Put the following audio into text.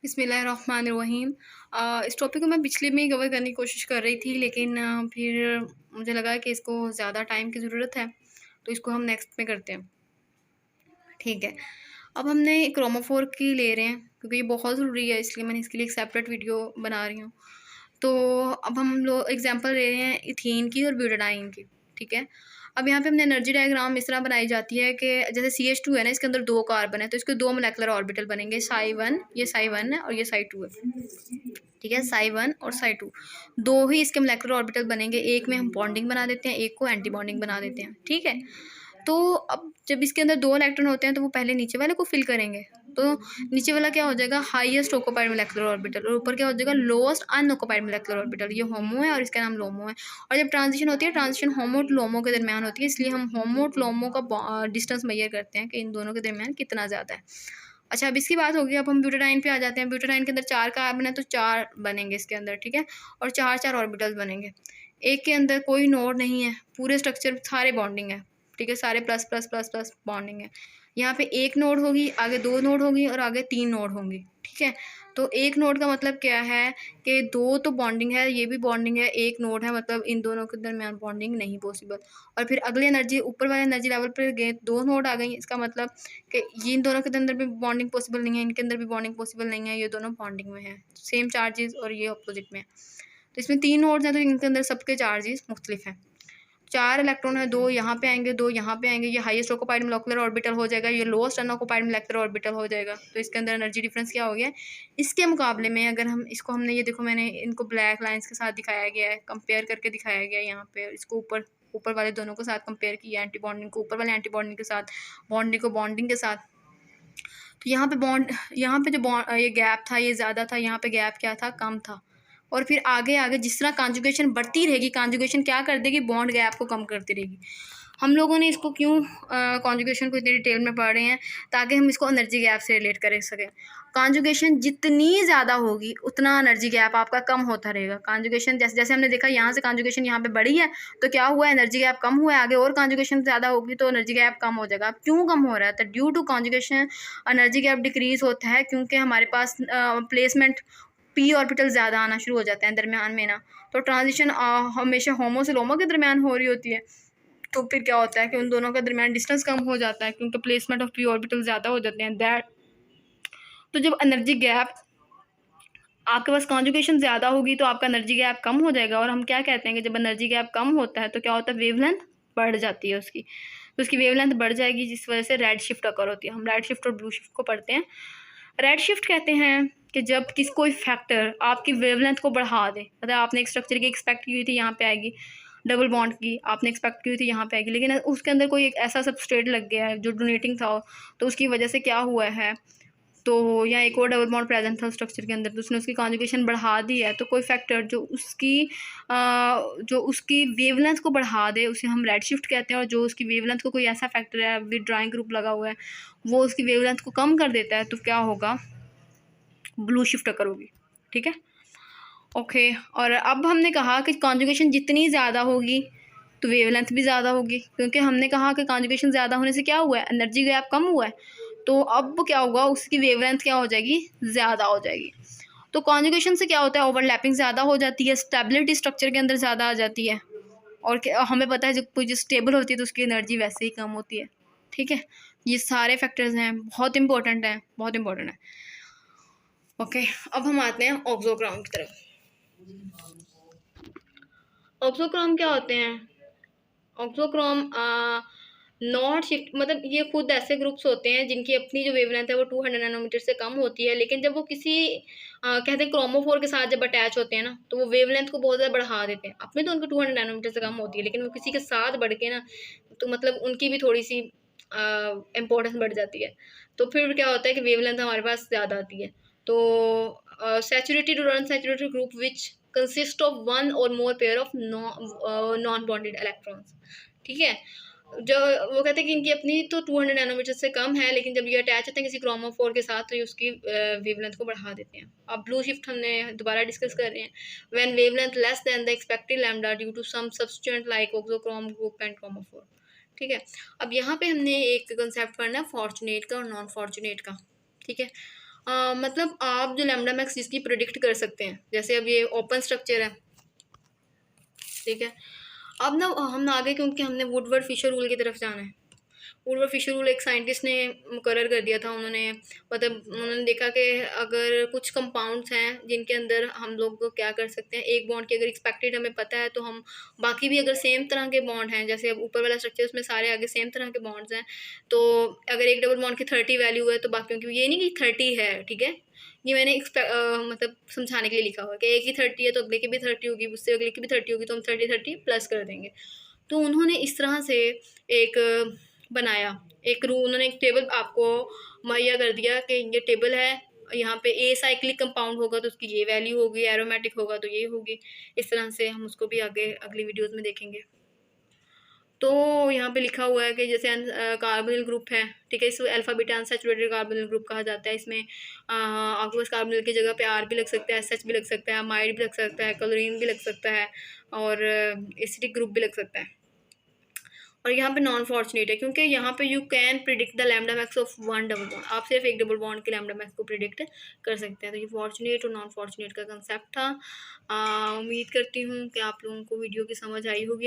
बिस्मिल्लाहिर्रहमानिर्रहीम। इस टॉपिक को मैं पिछले में ही कवर करने की कोशिश कर रही थी, लेकिन फिर मुझे लगा कि इसको ज़्यादा टाइम की ज़रूरत है, तो इसको हम नेक्स्ट में करते हैं। ठीक है, अब हमने क्रोमोफोर की ले रहे हैं क्योंकि ये बहुत ज़रूरी है, इसलिए मैंने इसके लिए एक सेपरेट वीडियो बना रही हूँ। तो अब हम लोग एग्जांपल ले रहे हैं इथीन की और ब्यूटाडाइन की। ठीक है, अब यहाँ पे हमने एनर्जी डायग्राम इस तरह बनाई जाती है कि जैसे CH2 है ना, इसके अंदर 2 कार्बन है, तो इसके 2 मोलेकुलर ऑर्बिटल बनेंगे, साई 1, ये साई 1 है और ये साई 2 है। ठीक है, साई 1 और साई 2 दो ही इसके मोलेकुलर ऑर्बिटल बनेंगे, एक में हम बॉन्डिंग बना देते हैं, एक को एंटी बॉन्डिंग बना देते हैं। ठीक है, तो अब जब इसके अंदर 2 इलेक्ट्रॉन होते हैं तो वो पहले नीचे वाले को फिल करेंगे, तो नीचे वाला क्या हो जाएगा, हाईएस्ट ऑक्यूपाइड मोलेकुलर ऑर्बिटल, और ऊपर क्या हो जाएगा, लोएस्ट अनऑक्यूपाइड मोलेकुलर ऑर्बिटल। ये होमो है और इसका नाम लोमो है। और जब ट्रांजिशन होती है, ट्रांजिशन होमो टू लोमो के दरमियान होती है, इसलिए हम होमो टू लोमो का डिस्टेंस मेजर करते हैं कि इन दोनों के दरमियान कितना ज़्यादा है। अच्छा, अब इसकी बात होगी। अब हम ब्यूटाडाइन पे आ जाते हैं। ब्यूटाडाइन के अंदर 4 कार्बन है, तो 4 बनेंगे इसके अंदर। ठीक है, और 4 ऑर्बिटल्स बनेंगे। एक के अंदर कोई नोड नहीं है, पूरे स्ट्रक्चर सारे बॉन्डिंग है। ठीक है, सारे plus plus plus plus bonding है। यहाँ पे एक नोड होगी, आगे 2 नोड होगी और आगे 3 नोड होंगी। ठीक है, तो एक नोड का मतलब क्या है कि 2 तो बॉन्डिंग है, ये भी बॉन्डिंग है, एक नोड है, मतलब इन दोनों के दरमियान बॉन्डिंग नहीं पॉसिबल। और फिर अगले एनर्जी ऊपर वाले एनर्जी लेवल पर गए, 2 नोड आ गई, इसका मतलब कि ये इन दोनों के अंदर भी बॉन्डिंग पॉसिबल नहीं है, इनके अंदर भी बॉन्डिंग पॉसिबल नहीं है, ये दोनों बॉन्डिंग में है, सेम चार्जेस और ये अपोजिट में है। तो इसमें 3 नोड्स हैं, तो इनके अंदर सबके चार्जेस मुख्तलिफ हैं। 4 इलेक्ट्रॉन है, 2 यहाँ पे आएंगे, 2 यहाँ पे आएंगे, ये हाईएस्ट ऑक्यूपाइड मोलेकुलर ऑर्बिटल हो जाएगा, ये लोएस्ट अनऑक्यूपाइड मोलेकुलर ऑर्बिटल हो जाएगा। तो इसके अंदर एनर्जी डिफरेंस क्या हो गया है इसके मुकाबले में। अगर हम इसको, हमने ये देखो, मैंने इनको ब्लैक लाइंस के साथ दिखाया गया है, कंपेयर करके दिखाया गया है यहाँ पे। इसको ऊपर ऊपर वाले दोनों के साथ कंपेयर किया, एंटी बॉन्डिंग को ऊपर वाले एंटी बॉन्डिंग के साथ, बॉन्डिंग को बॉन्डिंग के साथ। तो यहाँ पे जो ये गैप था ये ज़्यादा था, यहाँ पे गैप क्या था, कम था। और फिर आगे आगे जिस तरह कॉन्जुगेशन बढ़ती रहेगी, कॉन्जुगेशन क्या कर देगी, बॉन्ड गैप को कम करती रहेगी। हम लोगों ने इसको क्यों कॉन्जुगेशन को इतनी डिटेल में पढ़ रहे हैं, ताकि हम इसको एनर्जी गैप से रिलेट कर सकें। कॉन्जुगेशन जितनी ज़्यादा होगी उतना एनर्जी गैप आपका कम होता रहेगा। कॉन्जुगेशन जैसे जैसे हमने देखा, यहाँ से कॉन्जुगेशन यहाँ पे बढ़ी है, तो क्या हुआ, एनर्जी गैप कम हुआ है। आगे और कॉन्जुगेशन ज़्यादा होगी तो एनर्जी गैप कम हो जाएगा। क्यों कम हो रहा है, तो due to conjugation energy gap decrease होता है, क्योंकि हमारे पास प्लेसमेंट पी ऑर्बिटल ज़्यादा आना शुरू हो जाते हैं दरमियान में ना। तो ट्रांजिशन हमेशा होमो से लोमो के दरमियान हो रही होती है, तो फिर क्या होता है कि उन दोनों के दरमियान डिस्टेंस कम हो जाता है, क्योंकि प्लेसमेंट ऑफ पी ऑर्बिटल ज़्यादा हो जाते हैं दैट। तो जब एनर्जी गैप, आपके पास कॉन्जुगेशन ज़्यादा होगी तो आपका एनर्जी गैप कम हो जाएगा। और हम क्या कहते हैं कि जब एनर्जी गैप कम होता है तो क्या होता है, वेवलेंथ बढ़ जाती है उसकी। तो उसकी वेवलेंथ बढ़ जाएगी, जिस वजह से रेड शिफ्ट अकर होती है। हम रेड शिफ्ट और ब्लू शिफ्ट को पढ़ते हैं। रेड शिफ्ट कहते हैं कि जब कोई फैक्टर आपकी वेवलेंथ को बढ़ा दे। मतलब आपने एक स्ट्रक्चर की एक्सपेक्ट की हुई थी, यहाँ पे आएगी, डबल बॉन्ड की आपने एक्सपेक्ट की हुई थी, यहाँ पे आएगी, लेकिन उसके अंदर कोई एक ऐसा सबस्ट्रेट लग गया है जो डोनेटिंग था, तो उसकी वजह से क्या हुआ है, तो यहाँ एक और डबल बॉन्ड प्रेजेंट था स्ट्रक्चर के अंदर, तो उसने उसकी कॉन्जुगेशन बढ़ा दी है। तो कोई फैक्टर जो उसकी वेवलेंथ को बढ़ा दे उसे हम रेड शिफ्ट कहते हैं। और जो उसकी वेवलेंथ को, कोई ऐसा फैक्टर है, विथड्राइंग ग्रुप लगा हुआ है, वो उसकी वेवलेंथ को कम कर देता है, तो क्या होगा, ब्लू शिफ्ट अकर होगी। ठीक है, ओके। और अब हमने कहा कि कॉन्जुगेशन जितनी ज़्यादा होगी तो वेवलेंथ भी ज़्यादा होगी, क्योंकि हमने कहा कि कॉन्जुगेशन ज़्यादा होने से क्या हुआ है, एनर्जी गैप कम हुआ है। तो अब क्या होगा, उसकी वेवलेंथ क्या हो जाएगी, ज़्यादा हो जाएगी। तो कॉन्जुगेशन से क्या होता है, ओवरलैपिंग ज़्यादा हो जाती है, स्टेबिलिटी स्ट्रक्चर के अंदर ज़्यादा आ जाती है। और हमें पता है जब कोई स्टेबल होती है तो उसकी एनर्जी वैसे ही कम होती है। ठीक है, ये सारे फैक्टर्स हैं, बहुत इंपॉर्टेंट हैं, बहुत इंपॉर्टेंट है। ओके, अब हम आते हैं ऑक्सोक्रोम की तरफ। ऑक्सोक्रोम क्या होते हैं, ऑक्सोक्रोम नॉट शिफ्ट, मतलब ये खुद ऐसे ग्रुप्स होते हैं जिनकी अपनी जो वेवलेंथ है वो 200 नैनोमीटर से कम होती है, लेकिन जब वो किसी कहते हैं क्रोमोफोर के साथ जब अटैच होते हैं ना, तो वो वेवलेंथ को बहुत ज़्यादा बढ़ा देते हैं। अपने तो उनकी 200 नैनोमीटर से कम होती है, लेकिन वो किसी के साथ बढ़ के ना, तो मतलब उनकी भी थोड़ी सी इम्पोर्टेंस बढ़ जाती है। तो फिर क्या होता है कि वेवलेंथ हमारे पास ज़्यादा आती है। तो सैचुरेटेड और unsaturated group which consist of one or more pair of non bonded electrons. ठीक है, जो वो कहते हैं कि इनकी अपनी तो 200 नैनोमीटर से कम है, लेकिन जब ये अटैच होते हैं किसी क्रोमोफोर के साथ तो ये उसकी वेवलेंथ को बढ़ा देते हैं। अब ब्लू शिफ्ट हमने दोबारा डिस्कस कर रहे हैं। When wavelength less than the expected lambda due to some substituent like auxochrome group and chromophore. ठीक है, अब यहाँ पे हमने एक कंसेप्ट पढ़ना है फॉर्चुनेट का और नॉन फॉर्चुनेट का। ठीक है, मतलब आप जो लैम्डा मैक्स जिसकी प्रिडिक्ट कर सकते हैं, जैसे अब ये ओपन स्ट्रक्चर है, ठीक है। अब ना हम आगे, क्योंकि हमने वुडवर्ड फिशर रूल की तरफ जाना है। वुडवर्ड फिशर रूल एक साइंटिस्ट ने मुकर्रर कर दिया था। उन्होंने मतलब उन्होंने देखा कि अगर कुछ कंपाउंड्स हैं जिनके अंदर हम लोग क्या कर सकते हैं, एक बॉन्ड की अगर एक्सपेक्टेड हमें पता है, तो हम बाकी भी अगर सेम तरह के बॉन्ड हैं, जैसे अब ऊपर वाला स्ट्रक्चर उसमें सारे आगे सेम तरह के बॉन्ड्स हैं, तो अगर एक डबल बॉन्ड की 30 वैल्यू है तो बाकियों की ये नहीं कि 30 है, ठीक है। ये मैंने मतलब समझाने के लिए लिखा हुआ है कि एक ही 30 है तो अगले की भी 30 होगी, उससे अगले की भी 30 होगी, तो हम 30 प्लस कर देंगे। तो उन्होंने इस तरह से एक बनाया, एक रूल, उन्होंने एक टेबल आपको मुहैया कर दिया कि ये टेबल है, यहाँ पे ए साइक्लिक कंपाउंड होगा तो उसकी ये वैल्यू होगी, एरोमेटिक होगा तो ये होगी। इस तरह से हम उसको भी आगे अगली वीडियोस में देखेंगे। तो यहाँ पे लिखा हुआ है कि जैसे कार्बोनिल ग्रुप है, ठीक है, इसको alpha beta unsaturated carbonyl group कहा जाता है। इसमें आपके पास कार्बोनिल की जगह पे आर भी लग सकता है, एच भी लग सकता है, अमाइड भी लग सकता है, क्लोरीन भी लग सकता है, और एसिडिक ग्रुप भी लग सकता है। और यहाँ पे नॉन फॉर्चुनेट है, क्योंकि यहाँ पे you can predict the lambda max of one double bond, आप सिर्फ एक डबल बॉन्ड के लैम्डा मैक्स को प्रिडिक्ट कर सकते हैं। तो ये फॉर्चुनेट और नॉन फॉर्चुनेट का कंसेप्ट था। उम्मीद करती हूँ कि आप लोगों को वीडियो की समझ आई होगी।